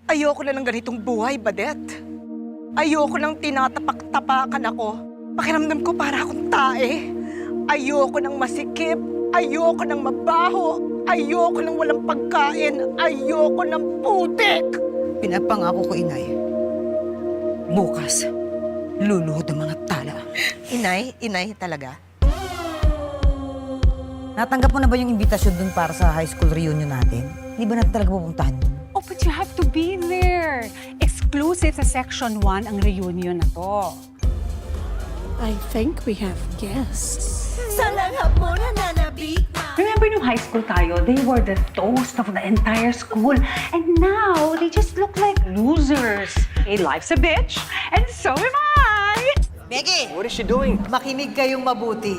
Ayoko na ng ganitong buhay, Badet. Ayoko nang tinatapak-tapakan ako. Pakiramdam ko para akong tae. Ayoko nang masikip. Ayoko nang mabaho. Ayoko nang walang pagkain. Ayoko ng putik. Pinapangako ko, Inay. Bukas, luluhod ang mga tala. Inay talaga. Natanggap mo na ba yung imbitasyon dun para sa high school reunion natin? Di ba natin talaga pupuntahan yun? Oh, but you have to be there. Exclusive sa Section 1 ang reunion na to. I think we have guests. Remember nung high school tayo, they were the toast of the entire school. And now, they just look like losers. Hey, life's a bitch, and so am I! Becky! What is she doing? Makinig kayong mabuti.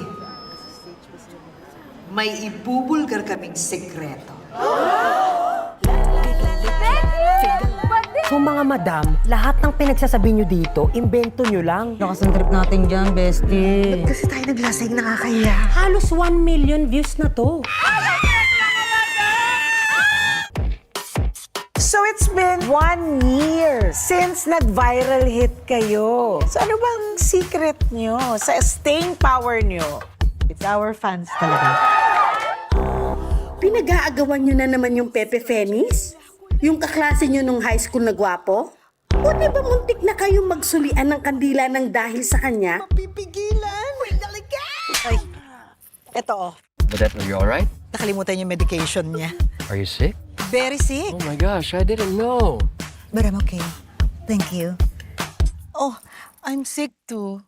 May ibubulgar kaming sekreto. So mga madam, lahat ng pinagsasabi nyo dito, invento nyo lang. Lakas ang trip natin dyan, bestie. Kasi tayo naglasing, nakakaya. Halos 1 million views na to. So it's been 1 year since nag-viral hit kayo. So ano bang secret nyo sa staying power nyo? It's our fans talaga. Pinag-aagawan nyo na naman yung Pepe Femis? Yung kaklase nyo nung high school na gwapo? O di ba muntik na kayong magsulian ng kandila ng dahil sa kanya? Pipigilan! Ay, eto oh. Badet, are you alright? Nakalimutan yung medication niya. Are you sick? Very sick. Oh my gosh, I didn't know. But I'm okay. Thank you. Oh, I'm sick too.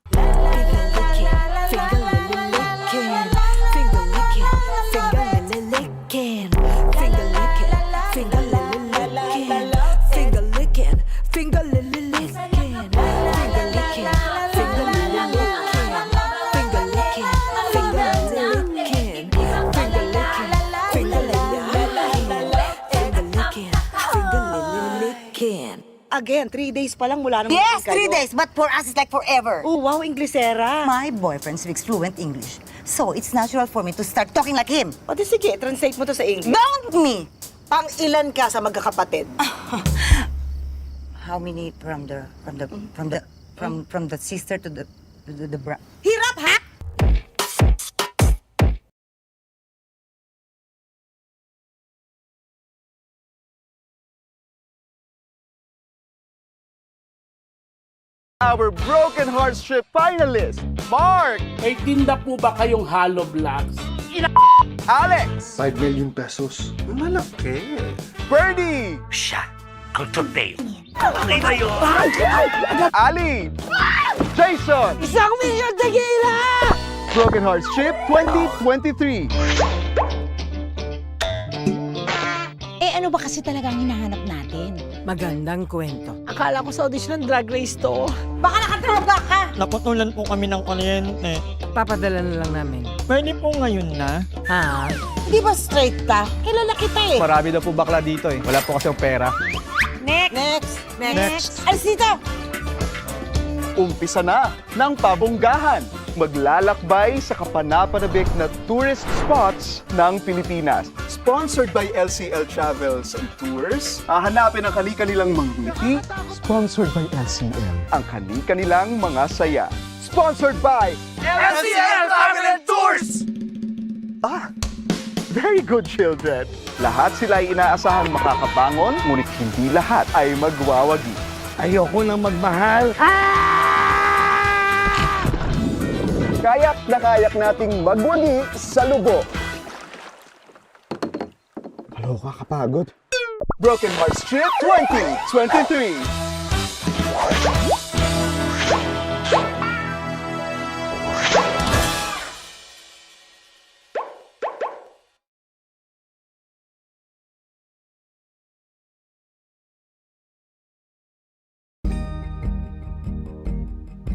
Again, 3 days pa lang mula nung Yes, kayo. 3 days, but for us, it's like forever. Oh, wow, Inglesera. My boyfriend speaks fluent English, so it's natural for me to start talking like him. O di sige, translate mo to sa English. Don't me! Pang ilan ka sa magkakapatid? How many from the sister to the bra? Hirap, ha? Our Broken Hearts Trip finalist, Mark, May tinda po ba kayong hollow blocks? Alex, 5 million pesos. Malaki. Bernie, Siya ang today. Ali, Jason, 1 million tequila! Broken Hearts Trip 2023. Ano ba kasi talagang hinahanap natin? Magandang kwento. Akala ko sa audition ng Drag Race to. Baka nakatroba ka! Naputulan po kami ng kuryente. Papadala na lang namin. Pwede po ngayon na. Ha? Di ba straight ka? Kilala kita eh. Marami na po bakla dito eh. Wala po kasi yung pera. Next. Alis dito! Umpisa na ng pabonggahan. Maglalakbay sa kapanapanabik na tourist spots ng Pilipinas. Sponsored by LCL Travels and Tours. Hahanapin ang kani-kanilang mga ngiti. Sponsored by LCM. Ang kani-kanilang mga saya. Sponsored by LCL Travel and Tours! Very good, children. Lahat sila ay inaasahang makakabangon, ngunit hindi lahat ay magwawagi. Ayoko nang magmahal. Kayak na kayak nating magwagi sa lubo. Kaloka kapagod. Broken Hearts Trip 2023.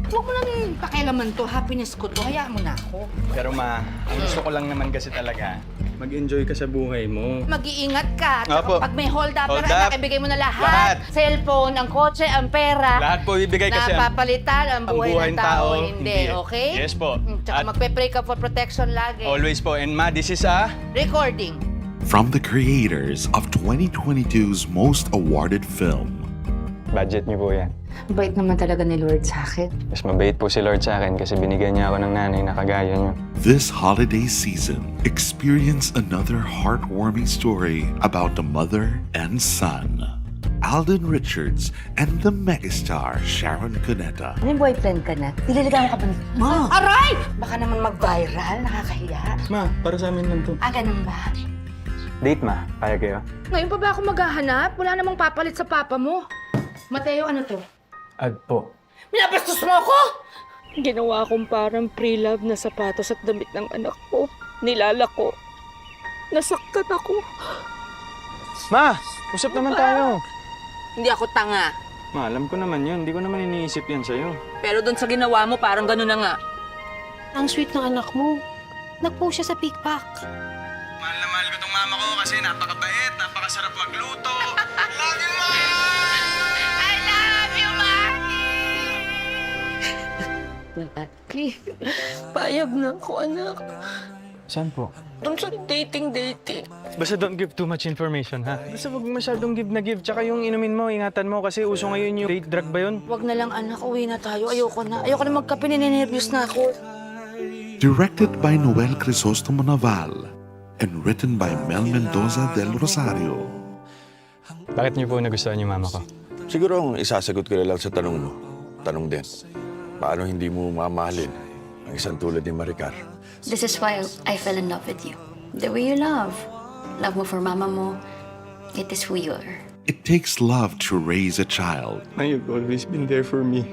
Huwag mo lang yung pakialaman to, happiness ko to, hayaan mo na ako. Pero ma, ang gusto ko lang naman kasi talaga, mag-enjoy ka sa buhay mo. Mag-iingat ka. Opo. Pag may hold up, Hold na up. ibigay mo na lahat. Lahat. Cellphone, ang kotse, ang pera. Lahat po ibigay kasi Napapalitan ang buhay ng tao, hindi. hindi. Okay? Yes po. Tsaka At magpe-pray ka for protection lagi. always po. And ma, this is a... Recording. from the creators of 2022's most awarded film. Budget niyo po yan. Bait naman talaga ni Lord sa akin. Mas mabait po si Lord sa akin kasi binigyan niya ako ng nanay na kagaya niyo. This holiday season, experience another heartwarming story about a mother and son. Alden Richards and the megastar Sharon Cuneta. May boyfriend ka na? Nililigawan ka pa na? Ma! Aray! Baka naman mag-viral, nakakahiya. Ma, para sa amin lang to. Ah, ganun ba? Date, ma. Kaya kayo? Ngayon pa ba ako maghahanap? Wala namang papalit sa papa mo. Mateo, ano to? Ad po. Minabastos mo ako! Ginawa akong parang pre-love na sapatos at damit ng anak ko. Nilala ko. Nasaktan ako. Ma! Usap naman tayo. Hindi ako tanga. Ma, alam ko naman yun. Hindi ko naman iniisip yan sa'yo. Pero doon sa ginawa mo, parang gano'n na nga. Ang sweet ng anak mo. Nag-post siya sa pickpack. Mahal na mahal ko tong mama ko kasi napakabait, napakasarap magluto. Love you, Ma! I love you, Mami! Naki, payag na ako, anak. Saan po? Doon sa dating. Basta don't give too much information, ha? Basta wag masyadong give na give. Tsaka yung inumin mo, ingatan mo kasi uso ngayon yung date drug ba yun? Wag na lang, anak. Uwi na tayo. Ayoko na. Ayoko na magkape. Ninenervyos na ako. Directed by Noel Crisostomo Naval and written by Mel Mendoza del Rosario. Bakit niyo po nagustuhan yung mama ko? Siguro ang isasagot ko na lang sa tanong mo. Tanong din. Paano hindi mo mamahalin ang isang tulad ni Maricar? This is why I fell in love with you. The way you love. Love mo for mama mo. It is who you are. It takes love to raise a child. You've always been there for me.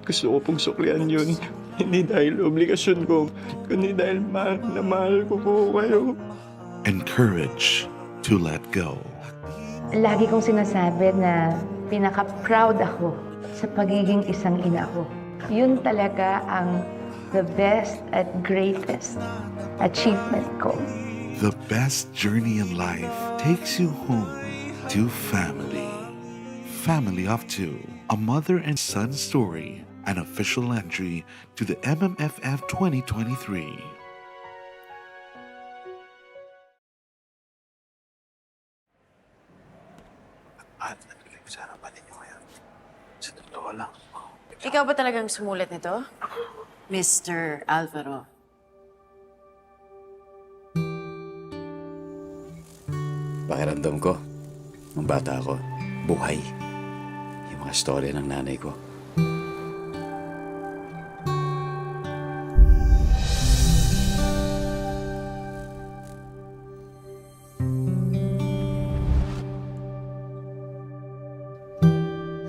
Gusto ko pong suklian yun. Hindi dahil obligasyon ko, kundi dahil mahal na mahal ko po kayo. And courage to let go. Lagi kong sinasabi na pinaka-proud ako sa pagiging isang ina ko. Yun talaga ang the best and greatest achievement ko. The best journey in life takes you home to family. Family of Two, a mother and son story, an official entry to the MMFF 2023. Ikaw ba talagang sumulat nito? Mr. Alvaro. Pakiramdam ko, nung bata ako, buhay. Yung mga storya ng nanay ko.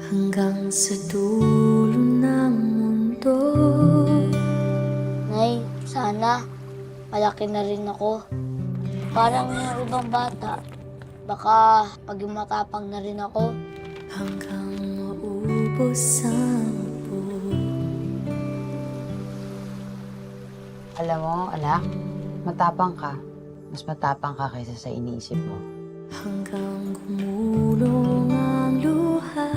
Hanggang sa dulo ng mundo. Nay, sana malaki na rin ako. Parang yung ibang bata. Baka paging matapang na rin ako. Hanggang maubos ang Alam mo, anak, matapang ka. Mas matapang ka kaysa sa iniisip mo. hanggang gumulong ang luha.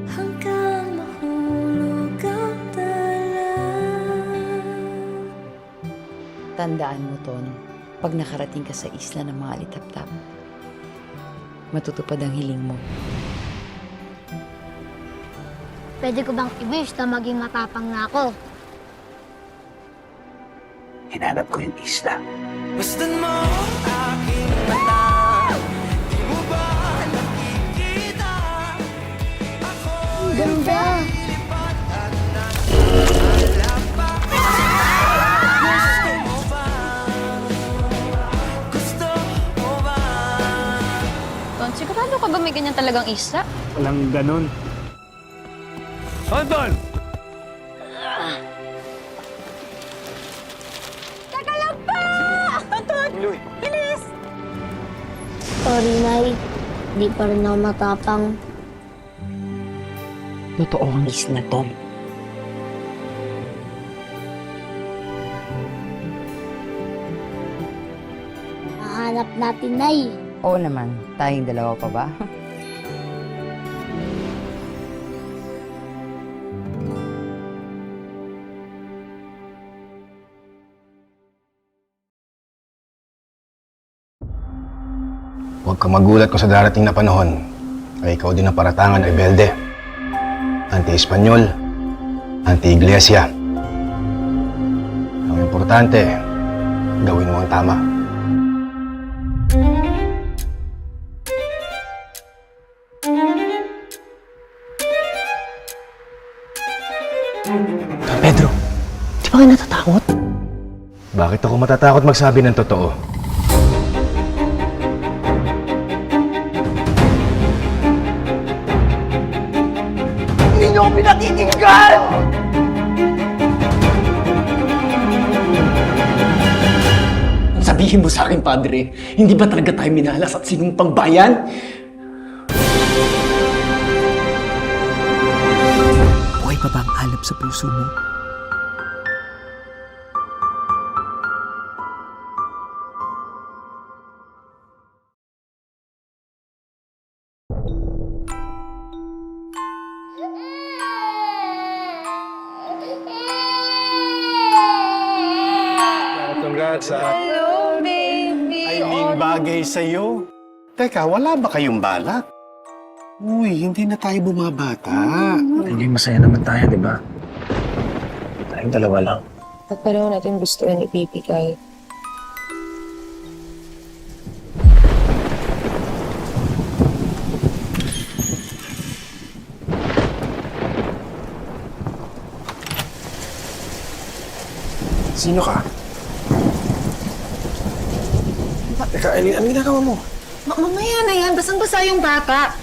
Hanggang mahulog ang tala. Tandaan mo, Ton, pag nakarating ka sa isla ng mga alitap-tap, matutupad ang hiling mo. Pwede ko bang i-wish na maging matapang na ako? Hinanap ko yung isla. Bastan mo aking mata. Di mo ba nakikita? Ako Ganda! gusto mo ba? Ton, sigurado ka ba may ganyan talagang isa? Walang ganun. Anton! Teka lang pa! Anton! Bilis! Sorry, Nay. Di pa rin ako matapang. Totoo ang isla, Ton. Mahanap natin, Nay. Oo naman, tayong dalawa pa ba? Huwag kang magulat kung sa darating na panahon ay ikaw din ang paratangan ay rebelde. Anti-Espanyol, anti-Iglesia. Ang importante, gawin mo ang tama. Pedro, di ba kayo natatakot? Bakit ako matatakot magsabi ng totoo? Hindi niyo ako pinakikinggan! Sabihin mo sa akin, Padre, hindi ba talaga tayo minalas at sinumpang bayan? Buhay pa ba ang alab sa puso mo? Congrats, Hello, baby! Ay, bagay sa'yo. Teka, wala ba kayong balak? Uy, hindi na tayo bumabata. Hindi masaya naman tayo, di ba? Tayong dalawa lang. At pareho natin gusto yan ipipigay. Sino ka? Teka, Eileen, ano ginagawa mo? Mamaya na yan, basang-basa yung bata.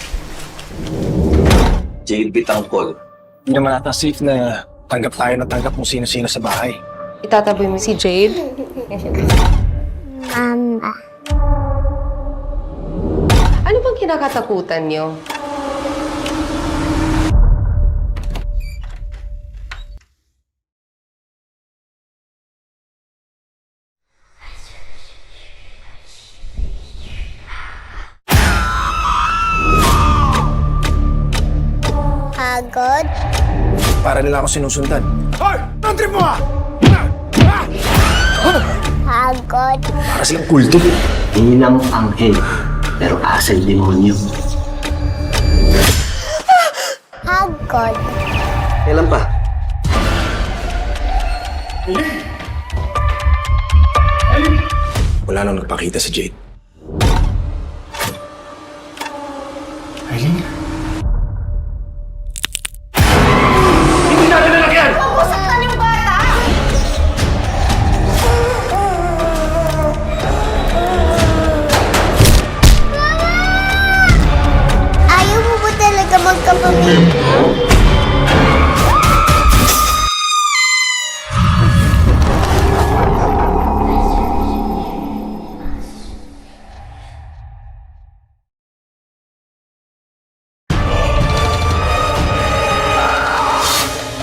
Jade Bitangkol. Hindi naman ata safe na tanggap tayo na tanggap kung sino-sino sa bahay. Itataboy mo si Jade? Mama. Ano bang kinakatakutan niyo? Hagod. Para nila ako sinusundan. Hoy! Anong trip mo ah? Hagod. Para silang kulto. Ninang anghel, pero asal demonyo. Hagod. Kailan pa? Wala nang nagpakita si Jade. Eileen? Hindi natin nalagyan! Pusaktan yung bata! Ayaw mo ba talaga magkapamilya?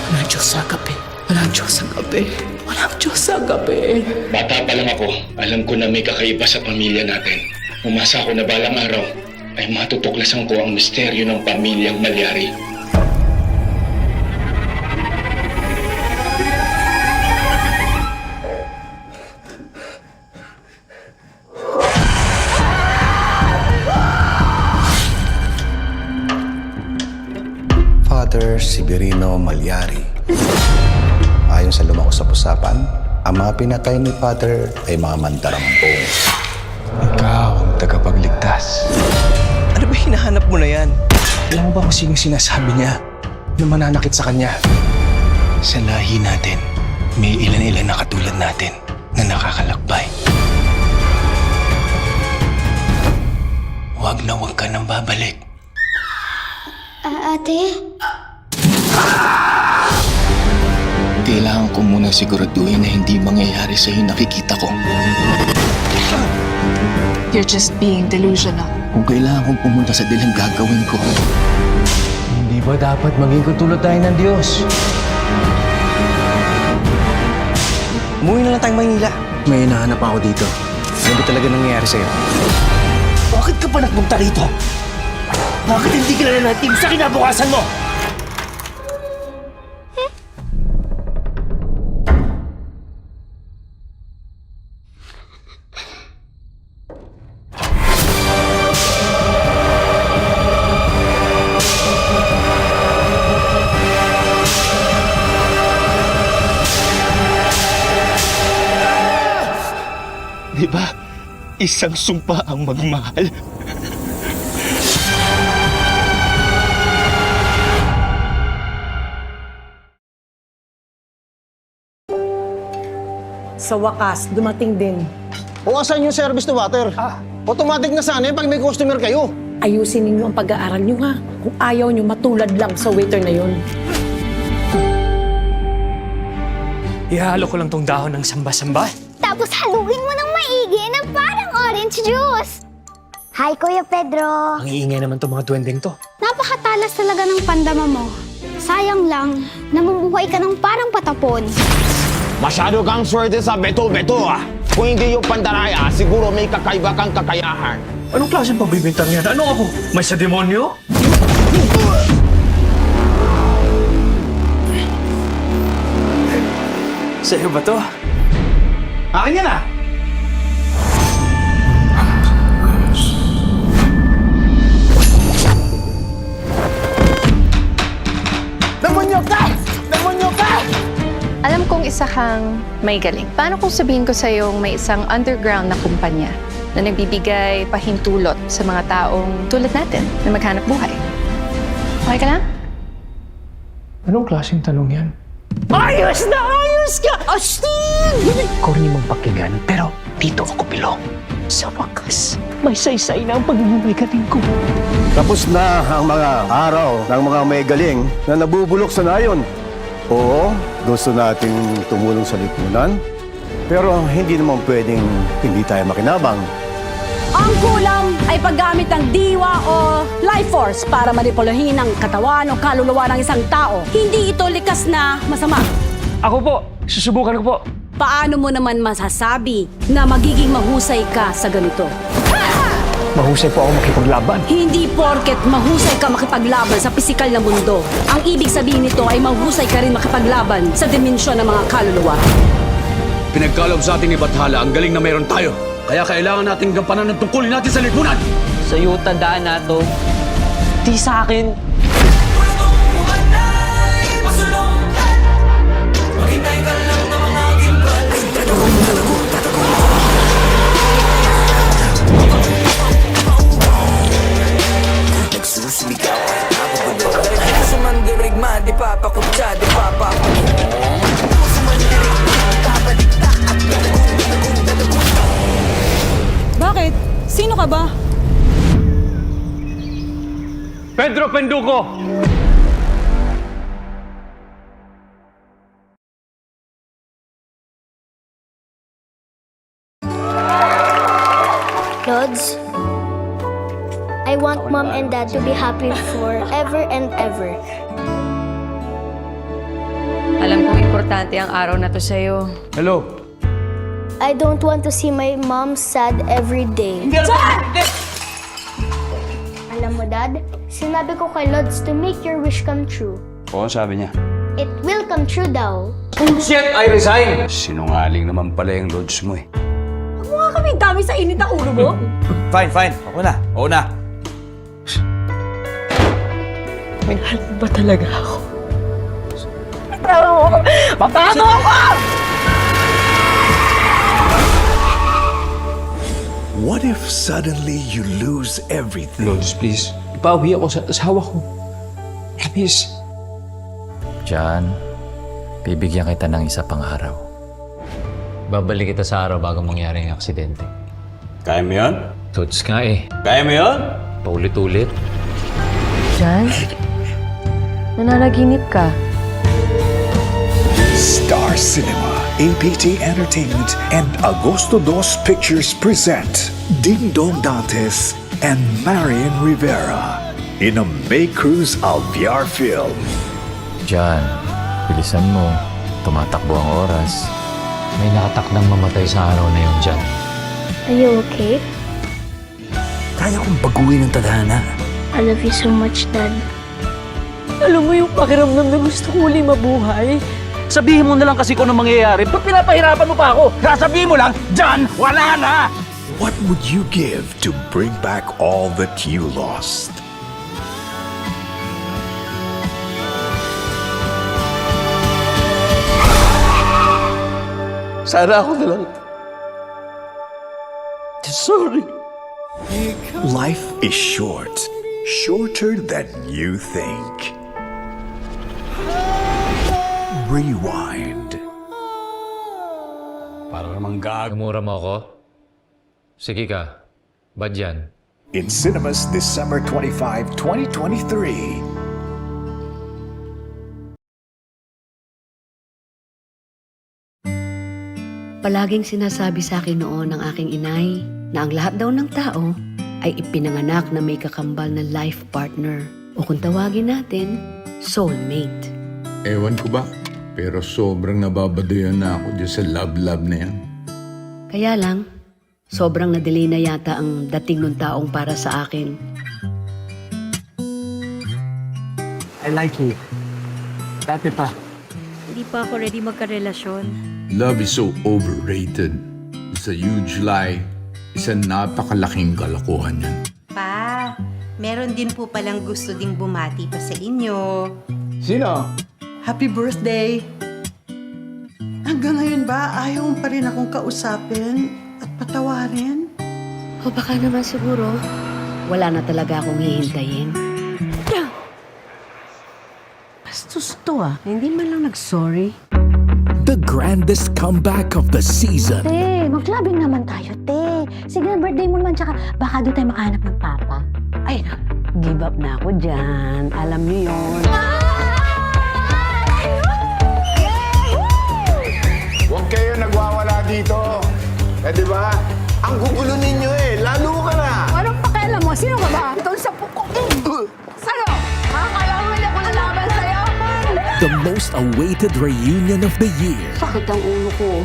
Walang Diyos sa gabi. Walang Diyos sa gabi. Walang Diyos sa gabi. Bata pa lang ako, alam ko na may kakaiba sa pamilya natin. Umasa ako na balang araw ay matutuklasan ko ang misteryo ng pamilyang Malyari. Father Severino Malyari. Ayon sa lumang usap-usapan, ang mga pinatay ni Father ay mga mandarampong. Ikaw ang tagapagligtas. Ano ba hinahanap mo na yan? Alam mo ba kung sinong sinasabi niya na mananakit sa kanya? Sa lahi natin, may ilan-ilan na katulad natin na nakakalakbay. Huwag na huwag ka nang babalik. Ate? Kailangan ko muna siguraduhin na hindi mangyayari sa'yo nakikita ko. You're just being delusional. Kung kailangan kong pumunta sa dilim, gagawin ko. Hindi ba dapat maging katulad tayo ng Diyos? Umuwi na lang tayong Maynila. May hinahanap ako dito. Ano ba talaga nangyayari sa'yo? Bakit ka pa nagpunta rito? Bakit hindi ka na natin sa kinabukasan mo? Isang sumpa ang magmahal. Sa wakas, dumating din. O asan yung service to water? Automatic na sana yun pag may customer kayo. Ayusin ninyo ang pag-aaral nyo ha. Kung ayaw nyo, matulad lang sa waiter na yun. Ihalo ko lang tong dahon ng samba-samba. Tapos haluin mo ng maigi na parang orange juice. Hi, Kuya Pedro. Ang iingay naman tong mga duwendeng to. Napakatalas talaga ng pandama mo. Sayang lang, namumuhay ka ng parang patapon. Masyado kang swerte sa beto-beto ah. Kung hindi yung pandaraya, siguro may kakaiba kang kakayahan. Anong klaseng pagbibintang yan? Ano ako? May sa demonyo? Sa'yo ba to? Akin yan ah! Namunyo ka! Namunyo ka! Alam kong isa kang may galing. Paano kung sabihin ko sa'yo may isang underground na kumpanya na nagbibigay pahintulot sa mga taong tulad natin na maghanap buhay? Okay ka lang? Anong klaseng tanong yan? Ayos na ayos ka! Astig! Corny mong pakinggan, pero dito ako bilong. Sa wakas, may saysay na ang pagmumagaling ko. Tapos na ang mga araw ng mga may galing na nabubulok sa nayon. Oo, gusto nating tumulong sa lipunan, pero hindi naman pwedeng hindi tayo makinabang. Ang kulang ay paggamit ng diwa o life force para manipulahin ang katawan o kaluluwa ng isang tao. Hindi ito likas na masama. Ako po, susubukan ko po. Paano mo naman masasabi na magiging mahusay ka sa ganito? Mahusay po ako makipaglaban. Hindi porket mahusay ka makipaglaban sa pisikal na mundo. Ang ibig sabihin nito ay mahusay ka rin makipaglaban sa dimensyon ng mga kaluluwa. Pinagkalob sa ating ni Bathala ang galing na meron tayo. Kaya kailangan nating gampanan ng tungkulin natin sa lipunan. Sa'yo tandaan na to. Di sa akin. Bakit? Sino ka ba? Pedro Penduko! Lods, I want Mom and Dad to be happy forever and ever. Alam kong importante ang araw na to sa'yo. Hello? I don't want to see my mom sad every day. Alam mo, Dad, sinabi ko kay Lods to make your wish come true. Oo, sabi niya. It will come true daw. Shit, I resign! Sinungaling naman pala yung lodge mo eh. Mukha kami dami sa init ang ulo mo. Fine, fine. Ako na. Oo na. Minahal mo ba talaga ako? Paano ako? What if suddenly you lose everything? Lods, please. Ipauwi ako sa asawa ko. Please. John, bibigyan kita ng isa pang araw. Babalik kita sa araw bago mangyari ang aksidente. Kaya mo yun? Lods nga eh. Kaya mo yun? Paulit-ulit. John? Nananaginip ka. Star Cinema, APT Entertainment, and Agosto Dos Pictures present Ding Dong Dantes and Marian Rivera in a May Cruz Alviar film. John, bilisan mo. Tumatakbo ang oras. May nakatakdang mamatay sa araw na yun, John. Are you okay? Kaya kong baguhin ang tadhana. I love you so much, Dad. Alam mo yung pakiramdam na gusto ko uli mabuhay? Sabihin mo na lang kasi kung ano mangyayari. Ba't pinapahirapan mo pa ako? Sasabihin mo lang, John, wala na! What would you give to bring back all that you lost? Sana ako na lang. Sorry. Life is short. Shorter than you think. Rewind. Para namang mura mo ako? Sige ka. Bad yan. In cinemas December 25, 2023. Palaging sinasabi sa akin noon ng aking inay na ang lahat daw ng tao ay ipinanganak na may kakambal na life partner o kung tawagin natin, soulmate. Ewan ko ba? Pero sobrang nababadoyan na ako dyan sa love na yan. Kaya lang, sobrang na-delay na yata ang dating ng taong para sa akin. I like you. Dati pa. Hindi pa ako ready magkarelasyon. Love is so overrated. It's a huge lie. Isang napakalaking kalokohan yan. Pa, meron din po palang gusto ding bumati pa sa inyo. Sino? Happy birthday! Hanggang ngayon ba ayaw mo pa rin akong kausapin at patawarin? O baka naman siguro, wala na talaga akong hihintayin. Bastos to ah. Hindi man lang nag-sorry. The grandest comeback of the season. Te, mag-clubbing naman tayo, te. Sige na, birthday mo naman, tsaka baka doon tayo makahanap ng papa. Ay, give up na ako dyan. Alam niyo yun. Huwag kayo nagwawala dito. Eh di ba? Ang gugulo ninyo eh. Lalo ka na. Anong pakialam mo? Sino ka ba? Ito sa puko. Sano? Akala mo hindi ako nalaban sa'yo? The most awaited reunion of the year. Sakit ang ulo ko.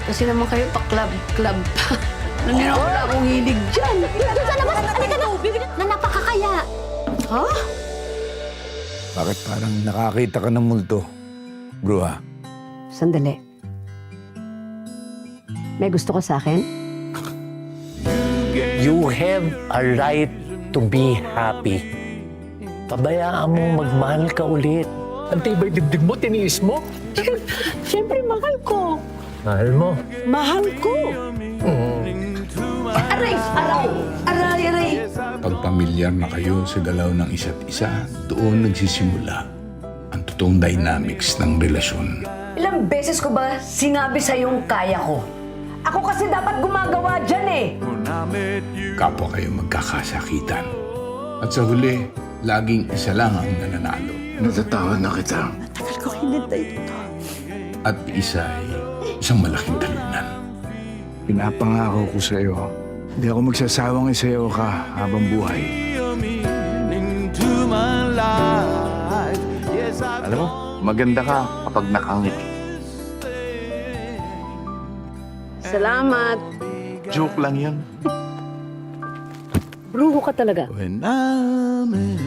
Kasi naman kayo pa-club pa. Wala akong hilig dyan. Doon sa labas, halika na. Na napakakaya. Ha? Bakit parang nakakita ka ng multo? Bro ha? Sandali. May gusto ka sa akin? You have a right to be happy. Pabayaan mong magmahal ka ulit. Ang tibay dibdib mo, tiniis mo. Siyempre, mahal ko. Mahal mo. Mahal ko. Aray! Aray! Aray! Aray! Pag pamilyar na kayo sa galaw ng isa't isa, doon nagsisimula ang totoong dynamics ng relasyon. Ilang beses ko ba sinabi sa yung kaya ko? Ako kasi dapat gumagawa dyan eh. Kapwa kayo magkakasakitan. At sa huli, laging isa lang ang nananalo. Natatawad na kita. Matagal ko hinintay ito. At isa ay isang malaking talunan. Pinapangako ko sa iyo, hindi ako magsasawang isayaw ka habang buhay. Alam mo, maganda ka kapag nakangiti. Salamat. Joke lang yan. Bruho ka talaga. When I'm in